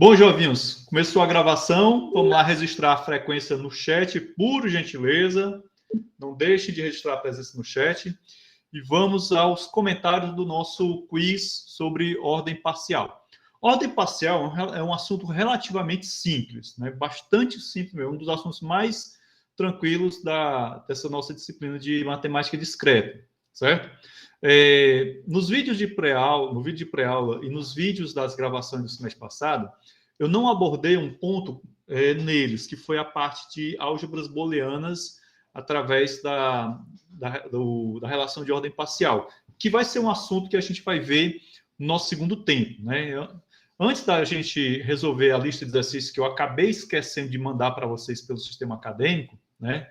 Bom, Jovinhos, começou a gravação. Vamos lá registrar a frequência no chat, por gentileza. Não deixe de registrar a presença no chat. E vamos aos comentários do nosso quiz sobre ordem parcial. Ordem parcial é um assunto relativamente simples, né? Bastante simples mesmo, um dos assuntos mais tranquilos dessa nossa disciplina de matemática discreta, certo? Nos vídeos de pré-aula, no vídeo de pré-aula e nos vídeos das gravações do semestre passado, eu não abordei um ponto neles, que foi a parte de álgebras booleanas através da relação de ordem parcial, que vai ser um assunto que a gente vai ver no nosso segundo tempo, né? Antes da gente resolver a lista de exercícios que eu acabei esquecendo de mandar para vocês pelo sistema acadêmico, né?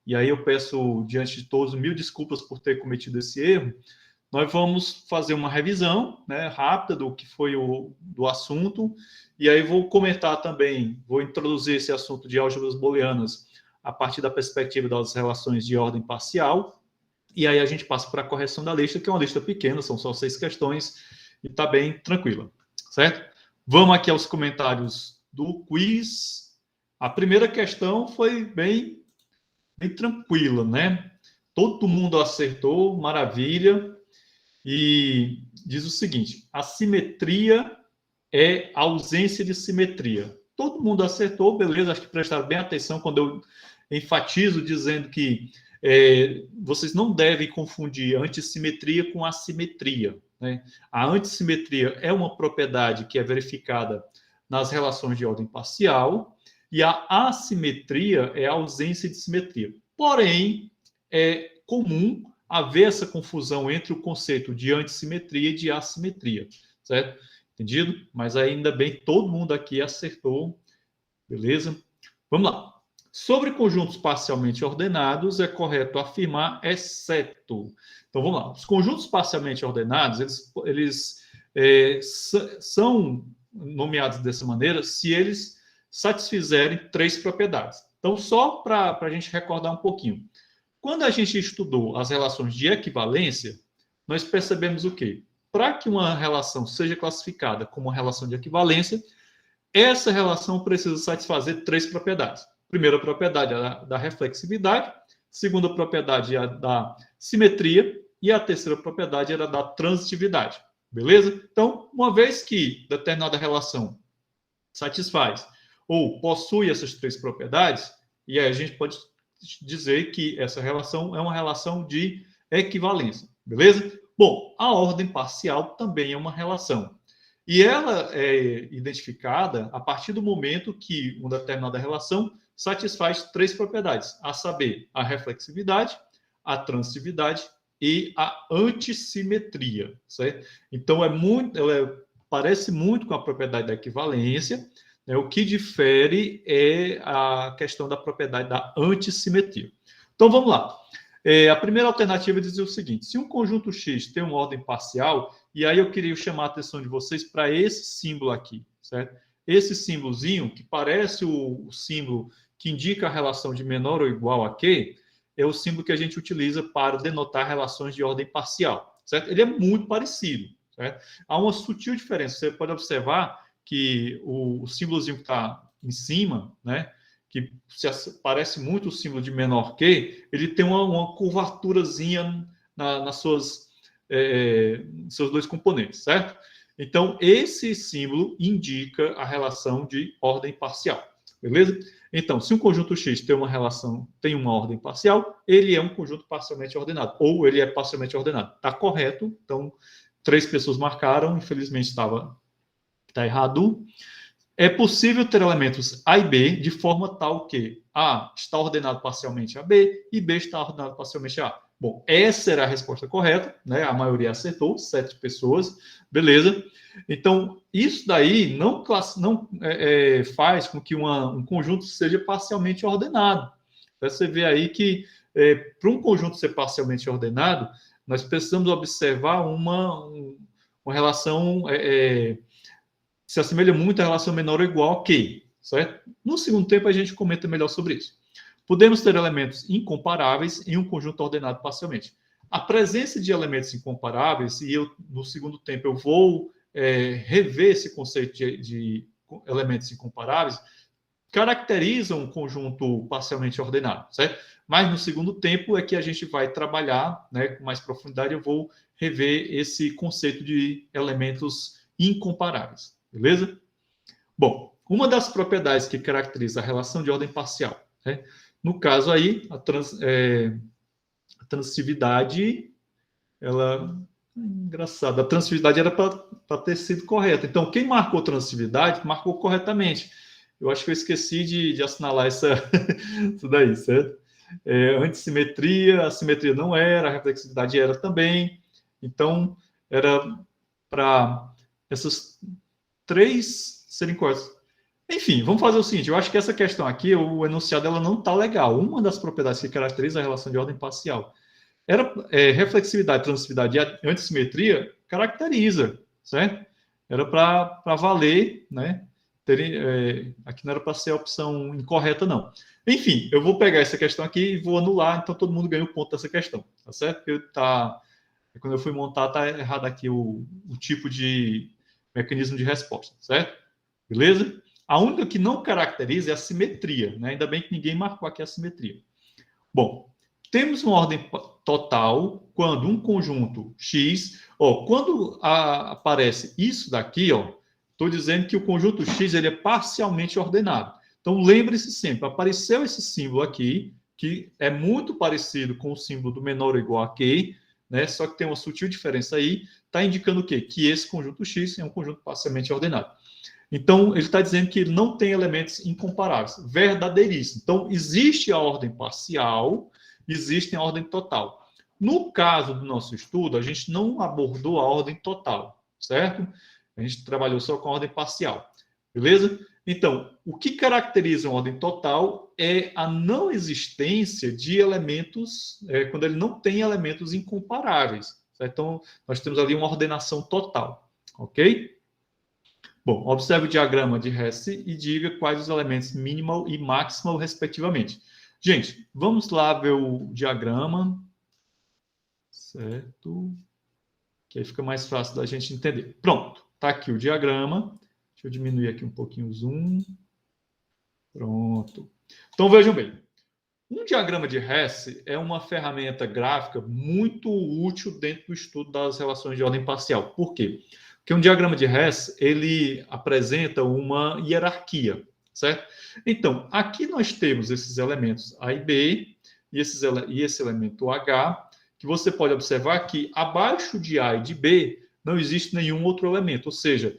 E aí eu peço, diante de todos, 1000 desculpas por ter cometido esse erro. Nós vamos fazer uma revisão, né, rápida do que foi do assunto, e aí vou comentar também, vou introduzir esse assunto de álgebras booleanas a partir da perspectiva das relações de ordem parcial, e aí a gente passa para a correção da lista, que é uma lista pequena, são só 6 questões, e está bem tranquila, certo? Vamos aqui aos comentários do quiz. A primeira questão foi bem tranquila, né? Todo mundo acertou, maravilha. E diz o seguinte: a simetria é a ausência de simetria. Todo mundo acertou, beleza, acho que prestaram bem atenção quando eu enfatizo dizendo que vocês não devem confundir antissimetria com assimetria, né? A antissimetria é uma propriedade que é verificada nas relações de ordem parcial e a assimetria é a ausência de simetria. Porém, é comum haver essa confusão entre o conceito de antissimetria e de assimetria, certo? Entendido? Mas ainda bem, todo mundo aqui acertou, beleza? Vamos lá. Sobre conjuntos parcialmente ordenados, é correto afirmar, exceto. Então, vamos lá. Os conjuntos parcialmente ordenados, eles são nomeados dessa maneira se eles satisfizerem 3 propriedades. Então, só para a gente recordar um pouquinho. Quando a gente estudou as relações de equivalência, nós percebemos o quê? Para que uma relação seja classificada como uma relação de equivalência, essa relação precisa satisfazer 3 propriedades. Primeira propriedade é da reflexividade, segunda propriedade é da simetria e a terceira propriedade era da transitividade. Beleza? Então, uma vez que determinada relação satisfaz ou possui essas 3 propriedades, e aí a gente pode dizer que essa relação é uma relação de equivalência. Beleza? Bom, a ordem parcial também é uma relação. E ela é identificada a partir do momento que uma determinada relação satisfaz 3 propriedades, a saber, a reflexividade, a transitividade e a antissimetria, certo? Então, ela parece muito com a propriedade da equivalência, né? O que difere é a questão da propriedade da antissimetria. Então, vamos lá. A primeira alternativa dizia o seguinte: se um conjunto X tem uma ordem parcial, e aí eu queria chamar a atenção de vocês para esse símbolo aqui, certo? Esse símbolozinho, que parece o símbolo que indica a relação de menor ou igual a Q, é o símbolo que a gente utiliza para denotar relações de ordem parcial, certo? Ele é muito parecido, certo? Há uma sutil diferença. Você pode observar que o símbolozinho que está em cima, né, que parece muito o símbolo de menor que, ele tem uma curvaturazinha nas suas seus 2 componentes, certo? Então, esse símbolo indica a relação de ordem parcial, beleza? Então, se um conjunto X tem uma ordem parcial, ele é um conjunto parcialmente ordenado, ou ele é parcialmente ordenado. Está correto, então, 3 pessoas marcaram, infelizmente está errado. É possível ter elementos A e B de forma tal que A está ordenado parcialmente a B e B está ordenado parcialmente a A. Bom, essa era a resposta correta, né? A maioria acertou, 7 pessoas, beleza. Então, isso daí não faz com que um conjunto seja parcialmente ordenado. Você vê aí que, para um conjunto ser parcialmente ordenado, nós precisamos observar uma relação... se assemelha muito à relação menor ou igual a Q, certo? No segundo tempo, a gente comenta melhor sobre isso. Podemos ter elementos incomparáveis em um conjunto ordenado parcialmente. A presença de elementos incomparáveis, e no segundo tempo eu vou rever esse conceito de elementos incomparáveis, caracterizam um conjunto parcialmente ordenado, certo? Mas no segundo tempo é que a gente vai trabalhar, né, com mais profundidade, eu vou rever esse conceito de elementos incomparáveis, beleza? Bom, uma das propriedades que caracteriza a relação de ordem parcial, né? No caso aí, a transitividade, ela... Engraçado, a transitividade era para ter sido correta. Então, quem marcou transitividade, marcou corretamente. Eu acho que eu esqueci de assinalar isso daí, certo? Antissimetria, a simetria não era, a reflexividade era também. Então, era para essas três serem corretas. Enfim, vamos fazer o seguinte, eu acho que essa questão aqui, o enunciado, ela não está legal. Uma das propriedades que caracteriza a relação de ordem parcial reflexividade, transitividade e antissimetria caracteriza, certo? Era para valer, né? Aqui não era para ser a opção incorreta, não. Enfim, eu vou pegar essa questão aqui e vou anular, então todo mundo ganha o ponto dessa questão, tá certo? Porque quando eu fui montar, tá errado aqui o tipo de mecanismo de resposta, certo? Beleza? A única que não caracteriza é a simetria, né? Ainda bem que ninguém marcou aqui a simetria. Bom, temos uma ordem total quando um conjunto X, quando aparece isso daqui, estou dizendo que o conjunto X ele é parcialmente ordenado. Então, lembre-se sempre, apareceu esse símbolo aqui, que é muito parecido com o símbolo do menor ou igual a Q, né? Só que tem uma sutil diferença aí, está indicando o quê? Que esse conjunto X é um conjunto parcialmente ordenado. Então, ele está dizendo que ele não tem elementos incomparáveis. Verdadeiríssimo. Então, existe a ordem parcial, existe a ordem total. No caso do nosso estudo, a gente não abordou a ordem total, certo? A gente trabalhou só com a ordem parcial, beleza? Então, o que caracteriza a ordem total é a não existência de elementos, quando ele não tem elementos incomparáveis, certo? Então, nós temos ali uma ordenação total, ok? Bom, observe o diagrama de Hess e diga quais os elementos minimal e maximal, respectivamente. Gente, vamos lá ver o diagrama, certo? Que aí fica mais fácil da gente entender. Pronto, está aqui o diagrama. Deixa eu diminuir aqui um pouquinho o zoom. Pronto. Então, vejam bem. Um diagrama de Hess é uma ferramenta gráfica muito útil dentro do estudo das relações de ordem parcial. Por quê? Porque um diagrama de Hess, ele apresenta uma hierarquia, certo? Então, aqui nós temos esses elementos A e B, e esse elemento H, que você pode observar que abaixo de A e de B não existe nenhum outro elemento. Ou seja,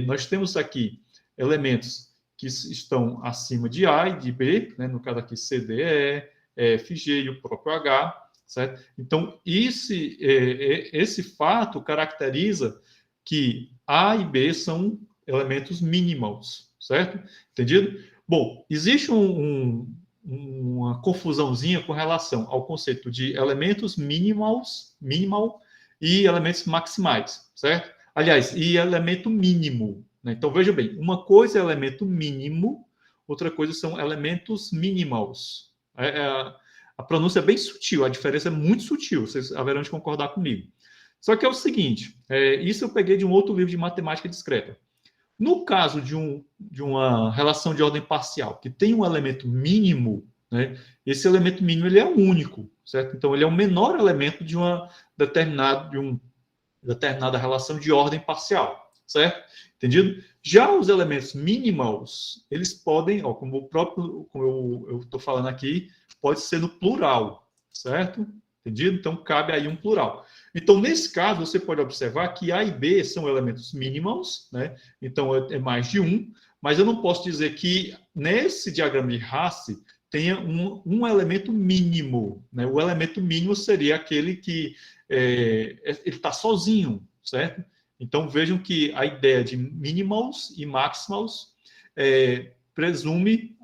nós temos aqui elementos que estão acima de A e de B, né? No caso aqui C, D, E, F, G e o próprio H, certo? Então, esse fato caracteriza que A e B são elementos mínimos, certo? Entendido? Bom, existe uma confusãozinha com relação ao conceito de elementos minimal e elementos maximais, certo? Aliás, e elemento mínimo, né? Então, veja bem, uma coisa é elemento mínimo, outra coisa são elementos minimals. A pronúncia é bem sutil, a diferença é muito sutil, vocês haverão de concordar comigo. Só que é o seguinte, isso eu peguei de um outro livro de matemática discreta. No caso de uma relação de ordem parcial, que tem um elemento mínimo, né, esse elemento mínimo ele é único, certo? Então, ele é o menor elemento de uma determinada relação de ordem parcial, certo? Entendido? Já os elementos mínimos, eles podem, como eu estou falando aqui, pode ser no plural, certo? Entendido? Então, cabe aí um plural. Então, nesse caso, você pode observar que A e B são elementos mínimos, né? Então, é mais de um, mas eu não posso dizer que nesse diagrama de Hasse tenha um elemento mínimo, né? O elemento mínimo seria aquele que ele está sozinho, certo? Então, vejam que a ideia de minimals e maximals presume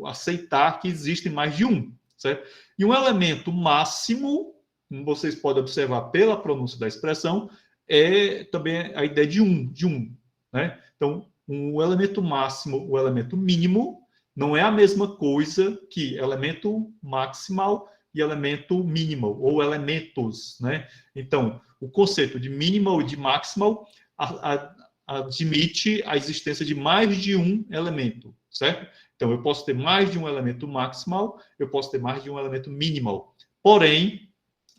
aceitar que existem mais de um, certo? E um elemento máximo, como vocês podem observar pela pronúncia da expressão, é também a ideia de um, né? Então, o elemento máximo, o elemento mínimo, não é a mesma coisa que elemento maximal e elemento minimal, ou elementos, né? Então, o conceito de minimal e de maximal, admite a existência de mais de um elemento, certo? Então, eu posso ter mais de um elemento maximal, eu posso ter mais de um elemento minimal. Porém,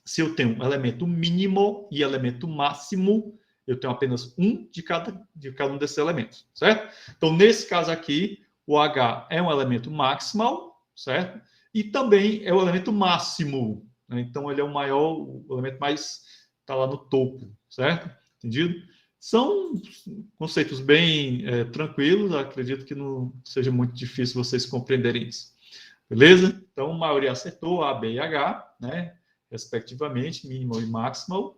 se eu tenho um elemento mínimo e elemento máximo, eu tenho apenas um de cada um desses elementos, certo? Então, nesse caso aqui, o H é um elemento maximal, certo? E também é o elemento máximo, né? Então, ele é o maior, o elemento mais está lá no topo, certo? Entendido? São conceitos bem tranquilos, acredito que não seja muito difícil vocês compreenderem isso. Beleza? Então, a maioria acertou A, B e H, né? Respectivamente, minimal e maximal.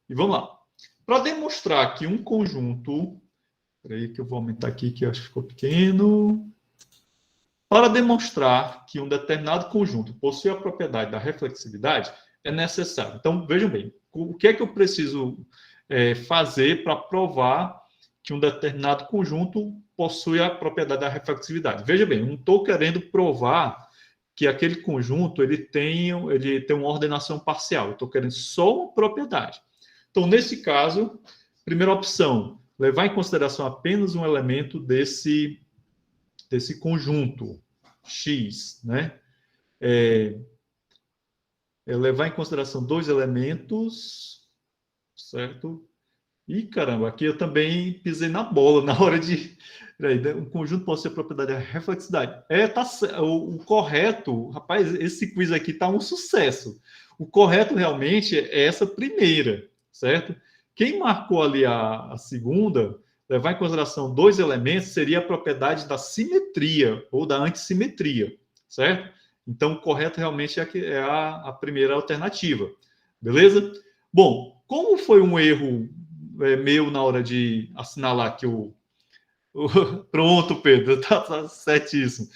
E vamos lá. Para demonstrar que um conjunto... Espera aí que eu vou aumentar aqui, que eu acho que ficou pequeno. Para demonstrar que um determinado conjunto possui a propriedade da reflexividade, é necessário. Então, vejam bem, o que é que eu preciso fazer para provar que um determinado conjunto possui a propriedade da reflexividade? Veja bem, eu não estou querendo provar que aquele conjunto ele tem uma ordenação parcial. Eu estou querendo só uma propriedade. Então, nesse caso, primeira opção, levar em consideração apenas um elemento desse conjunto X, né? Levar em consideração dois elementos, certo? E caramba, aqui eu também pisei na bola na hora de... Um conjunto pode ser propriedade da reflexividade. Tá, o correto, rapaz, esse quiz aqui tá um sucesso. O correto realmente é essa primeira, certo? Quem marcou ali a segunda, levar em consideração dois elementos, seria a propriedade da simetria ou da antissimetria, certo? Então, o correto realmente é a primeira alternativa, beleza? Bom, como foi um erro meu na hora de assinalar que Pronto, Pedro, tá certíssimo.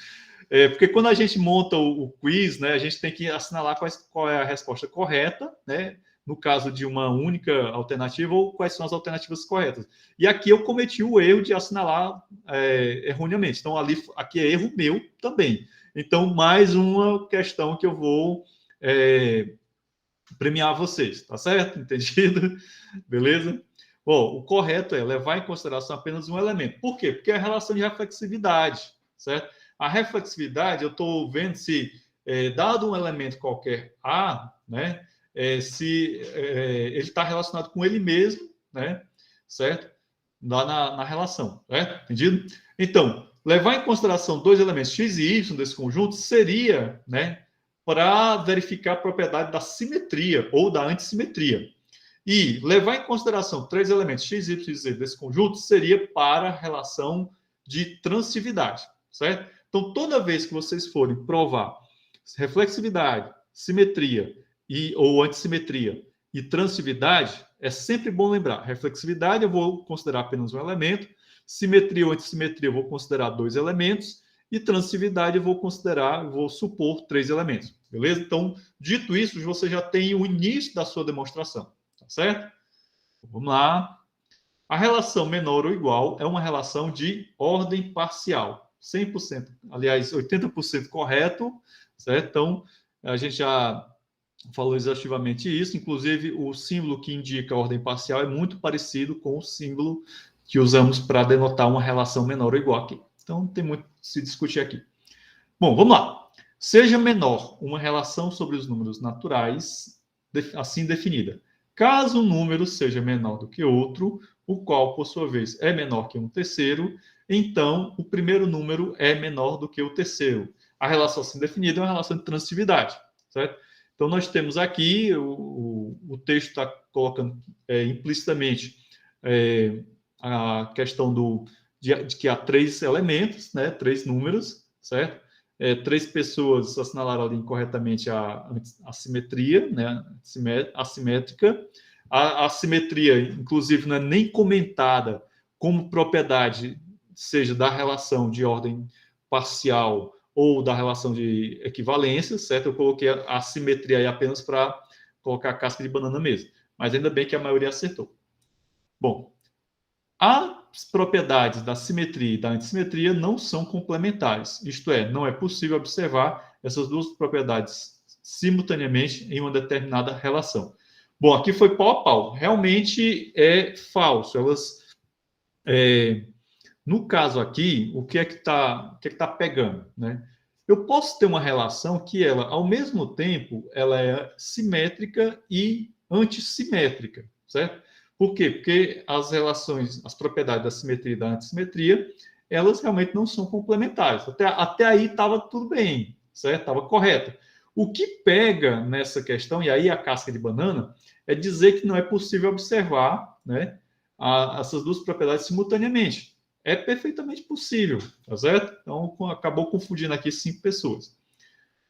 Porque quando a gente monta o quiz, né, a gente tem que assinalar qual é a resposta correta, né? No caso de uma única alternativa, ou quais são as alternativas corretas. E aqui eu cometi o erro de assinalar erroneamente. Então, aqui é erro meu também. Então, mais uma questão que eu vou premiar vocês, tá certo? Entendido? Beleza? Bom, o correto é levar em consideração apenas um elemento. Por quê? Porque é a relação de reflexividade, certo? A reflexividade, eu estou vendo se, dado um elemento qualquer A, né, se ele está relacionado com ele mesmo, né, certo? Lá na relação, certo? Entendido? Então, levar em consideração dois elementos X e Y desse conjunto seria, né, para verificar a propriedade da simetria ou da antissimetria. E levar em consideração três elementos x, y e z desse conjunto seria para a relação de transitividade, certo? Então, toda vez que vocês forem provar reflexividade, simetria ou antissimetria e transitividade, é sempre bom lembrar. Reflexividade eu vou considerar apenas um elemento, simetria ou antissimetria eu vou considerar dois elementos, e transitividade eu vou supor três elementos, beleza? Então, dito isso, você já tem o início da sua demonstração. Tá certo? Vamos lá. A relação menor ou igual é uma relação de ordem parcial. 100%, aliás, 80% correto, certo? Então, a gente já falou exaustivamente isso. Inclusive, o símbolo que indica a ordem parcial é muito parecido com o símbolo que usamos para denotar uma relação menor ou igual aqui. Então, não tem muito a se discutir aqui. Bom, vamos lá. Seja menor uma relação sobre os números naturais, assim definida. Caso um número seja menor do que outro, o qual, por sua vez, é menor que um terceiro, então o primeiro número é menor do que o terceiro. A relação assim definida é uma relação de transitividade, certo? Então, nós temos aqui, o texto está colocando implicitamente a questão de que há três elementos, né, três números, certo? Três pessoas assinalaram ali incorretamente a simetria, né, assimétrica. A simetria, inclusive, não é nem comentada como propriedade, seja da relação de ordem parcial ou da relação de equivalência, certo? Eu coloquei a simetria aí apenas para colocar a casca de banana mesmo. Mas ainda bem que a maioria acertou. Bom, as propriedades da simetria e da antissimetria não são complementares. Isto é, não é possível observar essas duas propriedades simultaneamente em uma determinada relação. Bom, aqui foi pau a pau. Realmente é falso. No caso aqui, o que é que tá pegando, né? Eu posso ter uma relação que ela, ao mesmo tempo, ela é simétrica e antissimétrica, certo? Por quê? Porque as relações, as propriedades da simetria e da antissimetria, elas realmente não são complementares. Até aí estava tudo bem, certo? Estava correto. O que pega nessa questão, e aí a casca de banana, é dizer que não é possível observar, né, essas duas propriedades simultaneamente. É perfeitamente possível, tá certo? Então, acabou confundindo aqui 5 pessoas.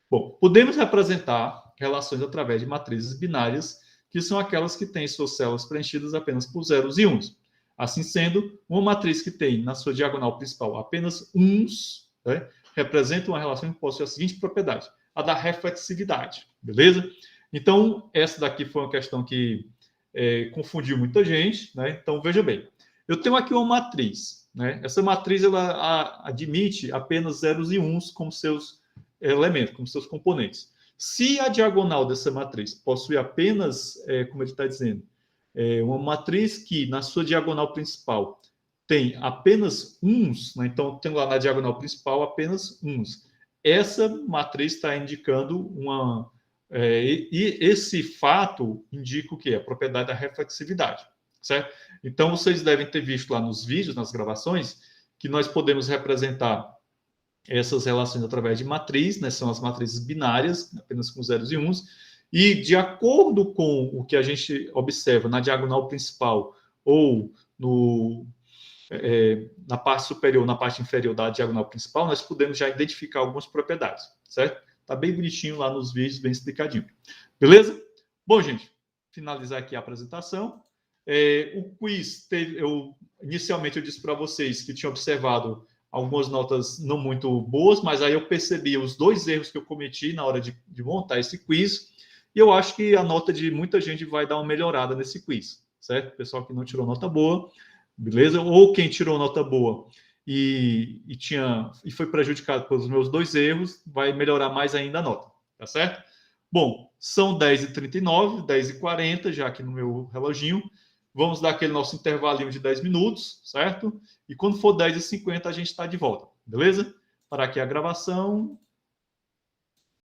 Bom, podemos representar relações através de matrizes binárias, que são aquelas que têm suas células preenchidas apenas por zeros e uns. Assim sendo, uma matriz que tem na sua diagonal principal apenas uns, né, representa uma relação que possui a seguinte propriedade, a da reflexividade, beleza? Então, essa daqui foi uma questão que confundiu muita gente, né? Então, veja bem, eu tenho aqui uma matriz, né? Essa matriz ela admite apenas zeros e uns como seus elementos, como seus componentes. Se a diagonal dessa matriz possui apenas, como ele está dizendo, uma matriz que na sua diagonal principal tem apenas uns, né? Então tem lá na diagonal principal apenas uns. Essa matriz está indicando uma. E esse fato indica o quê? A propriedade da reflexividade, certo? Então vocês devem ter visto lá nos vídeos, nas gravações, que nós podemos representar essas relações através de matriz, né? São as matrizes binárias, apenas com zeros e uns, e de acordo com o que a gente observa na diagonal principal ou na parte superior, na parte inferior da diagonal principal, nós podemos já identificar algumas propriedades, certo? Tá bem bonitinho lá nos vídeos, bem explicadinho. Beleza? Bom, gente, finalizar aqui a apresentação. O quiz, inicialmente eu disse para vocês que tinha observado algumas notas não muito boas, mas aí eu percebi os 2 erros que eu cometi na hora de montar esse quiz, e eu acho que a nota de muita gente vai dar uma melhorada nesse quiz, certo? O pessoal que não tirou nota boa, beleza? Ou quem tirou nota boa e foi prejudicado pelos meus 2 erros, vai melhorar mais ainda a nota, tá certo? Bom, são 10h39, 10h40, já aqui no meu reloginho. Vamos dar aquele nosso intervalinho de 10 minutos, certo? E quando for 10h50, a gente está de volta, beleza? Parar aqui a gravação.